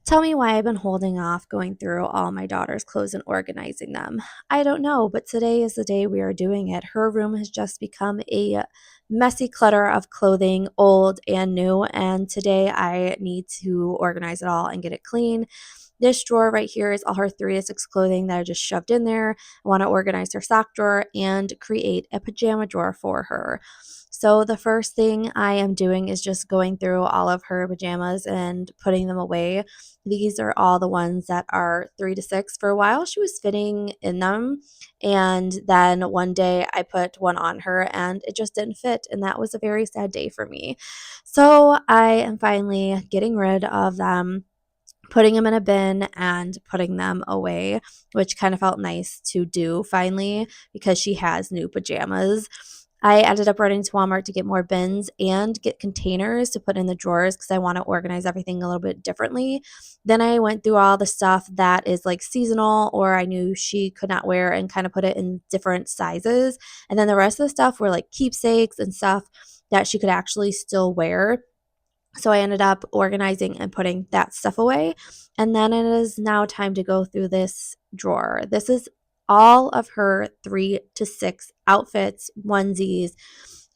Tell me why I've been holding off going through all my daughter's clothes and organizing them. I don't know, but today is the day we are doing it. Her room has just become a messy clutter of clothing, old and new, and today I need to organize it all and get it clean. This drawer right here is all her 3 to 6 clothing that I just shoved in there. I want to organize her sock drawer and create a pajama drawer for her. So, the first thing I am doing is just going through all of her pajamas and putting them away. These are all the ones that are 3 to 6. For a while, she was fitting in them. And then one day I put one on her and it just didn't fit. And that was a very sad day for me. So I am finally getting rid of them, putting them in a bin and putting them away, which kind of felt nice to do finally because she has new pajamas. I ended up running to Walmart to get more bins and get containers to put in the drawers because I want to organize everything a little bit differently. Then I went through all the stuff that is like seasonal or I knew she could not wear and kind of put it in different sizes. And then the rest of the stuff were like keepsakes and stuff that she could actually still wear. So I ended up organizing and putting that stuff away. And then it is now time to go through this drawer. This is all of her 3 to 6 outfits, onesies,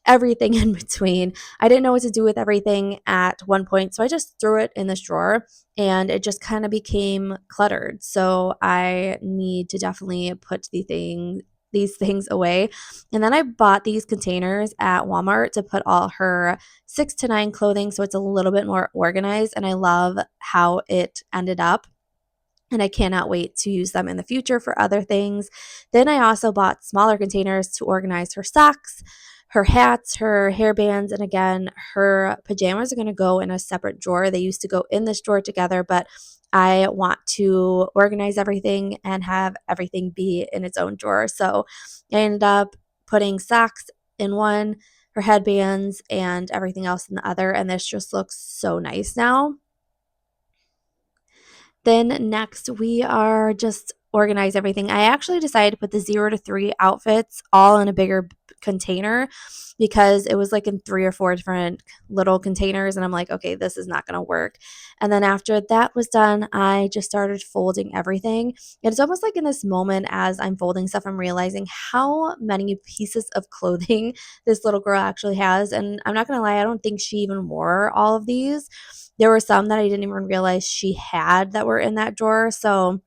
everything in between. I didn't know what to do with everything at one point, so I just threw it in this drawer and it just kind of became cluttered. So I need to definitely put these things away. And then I bought these containers at Walmart to put all her 6 to 9 clothing so it's a little bit more organized and I love how it ended up and I cannot wait to use them in the future for other things. Then I also bought smaller containers to organize her socks, her hats, her hairbands, and again, her pajamas are going to go in a separate drawer. They used to go in this drawer together, but I want to organize everything and have everything be in its own drawer. So I ended up putting socks in one, her headbands, and everything else in the other. And this just looks so nice now. Then next, we are just organize everything. I actually decided to put the 0 to 3 outfits all in a bigger container because it was like in 3 or 4 different little containers. And I'm like, okay, this is not going to work. And then after that was done, I just started folding everything. And it's almost like in this moment as I'm folding stuff, I'm realizing how many pieces of clothing this little girl actually has. And I'm not going to lie, I don't think she even wore all of these. There were some that I didn't even realize she had that were in that drawer. So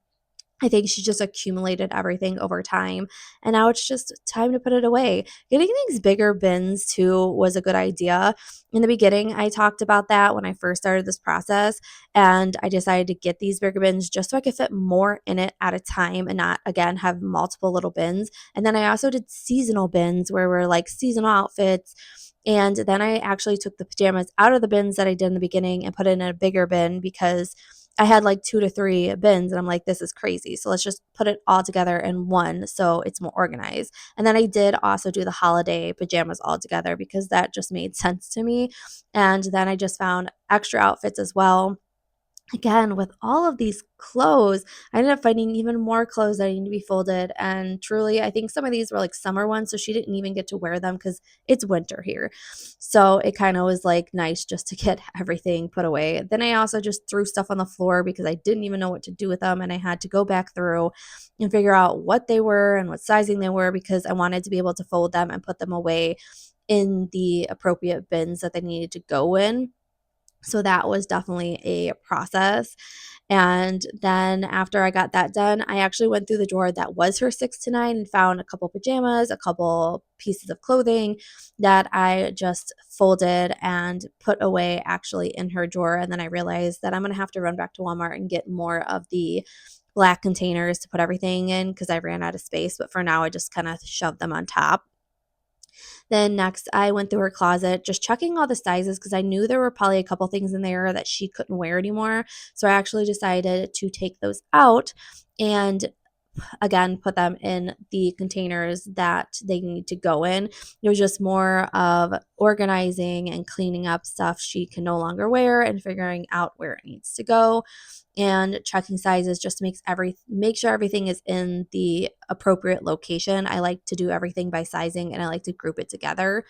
I think she just accumulated everything over time. And now it's just time to put it away. Getting these bigger bins too was a good idea. In the beginning, I talked about that when I first started this process. And I decided to get these bigger bins just so I could fit more in it at a time and not, again, have multiple little bins. And then I also did seasonal bins where we're like seasonal outfits. And then I actually took the pajamas out of the bins that I did in the beginning and put it in a bigger bin because I had like 2 to 3 bins and I'm like, this is crazy. So let's just put it all together in one so it's more organized. And then I did also do the holiday pajamas all together because that just made sense to me. And then I just found extra outfits as well. Again, with all of these clothes, I ended up finding even more clothes that need to be folded. And truly, I think some of these were like summer ones, so she didn't even get to wear them because it's winter here. So it kind of was like nice just to get everything put away. Then I also just threw stuff on the floor because I didn't even know what to do with them. And I had to go back through and figure out what they were and what sizing they were because I wanted to be able to fold them and put them away in the appropriate bins that they needed to go in. So that was definitely a process. And then after I got that done, I actually went through the drawer that was her 6 to 9 and found a couple pajamas, a couple pieces of clothing that I just folded and put away actually in her drawer. And then I realized that I'm going to have to run back to Walmart and get more of the black containers to put everything in because I ran out of space. But for now, I just kind of shoved them on top. Then next, I went through her closet, just checking all the sizes because I knew there were probably a couple things in there that she couldn't wear anymore. So I actually decided to take those out and again put them in the containers that they need to go in. It was just more of organizing and cleaning up stuff she can no longer wear and figuring out where it needs to go and checking sizes just makes make sure everything is in the appropriate location. I like to do everything by sizing and I like to group it together.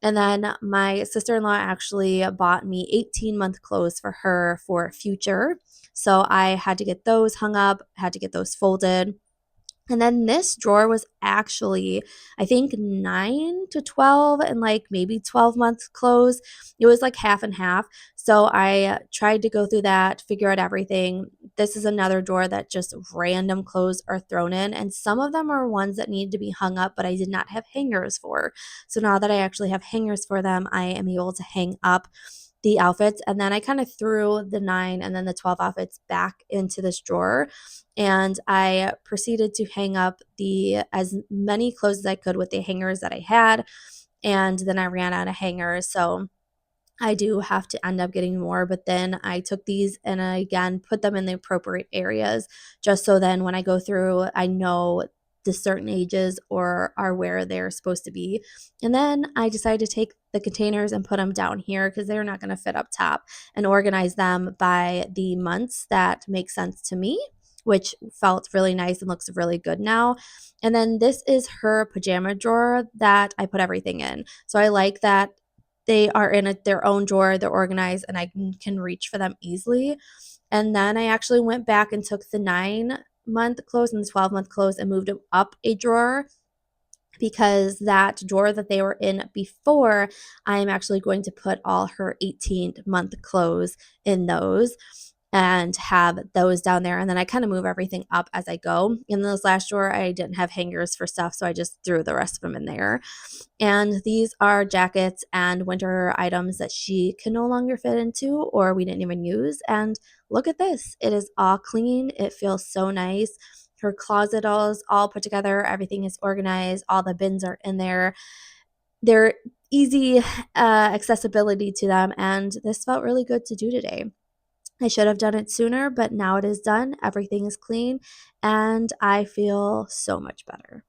And then my sister-in-law actually bought me 18-month clothes for her for future. So I had to get those hung up, had to get those folded. And then this drawer was actually, I think, 9 to 12 and like maybe 12 months clothes. It was like half and half. So I tried to go through that, figure out everything. This is another drawer that just random clothes are thrown in. And some of them are ones that need to be hung up, but I did not have hangers for. So now that I actually have hangers for them, I am able to hang up the outfits. And then I kind of threw the 9 and then the 12 outfits back into this drawer, and I proceeded to hang up the as many clothes as I could with the hangers that I had, and then I ran out of hangers. So I do have to end up getting more, but then I took these and I again put them in the appropriate areas, just so then when I go through, I know the certain ages or are where they're supposed to be. And then I decided to take the containers and put them down here because they're not going to fit up top, and organize them by the months that make sense to me, which felt really nice and looks really good now. And then this is her pajama drawer that I put everything in. So I like that they are in their own drawer, they're organized, and I can reach for them easily. And then I actually went back and took the 9-month clothes and the 12-month clothes and moved them up a drawer, because that drawer that they were in before, I am actually going to put all her 18-month clothes in those and have those down there. And then I kind of move everything up as I go. In this last drawer, I didn't have hangers for stuff, so I just threw the rest of them in there. And these are jackets and winter items that she can no longer fit into or we didn't even use. And look at this. It is all clean. It feels so nice. Her closet is all put together. Everything is organized. All the bins are in there. They're easy accessibility to them. And this felt really good to do today. I should have done it sooner, but now it is done. Everything is clean, and I feel so much better.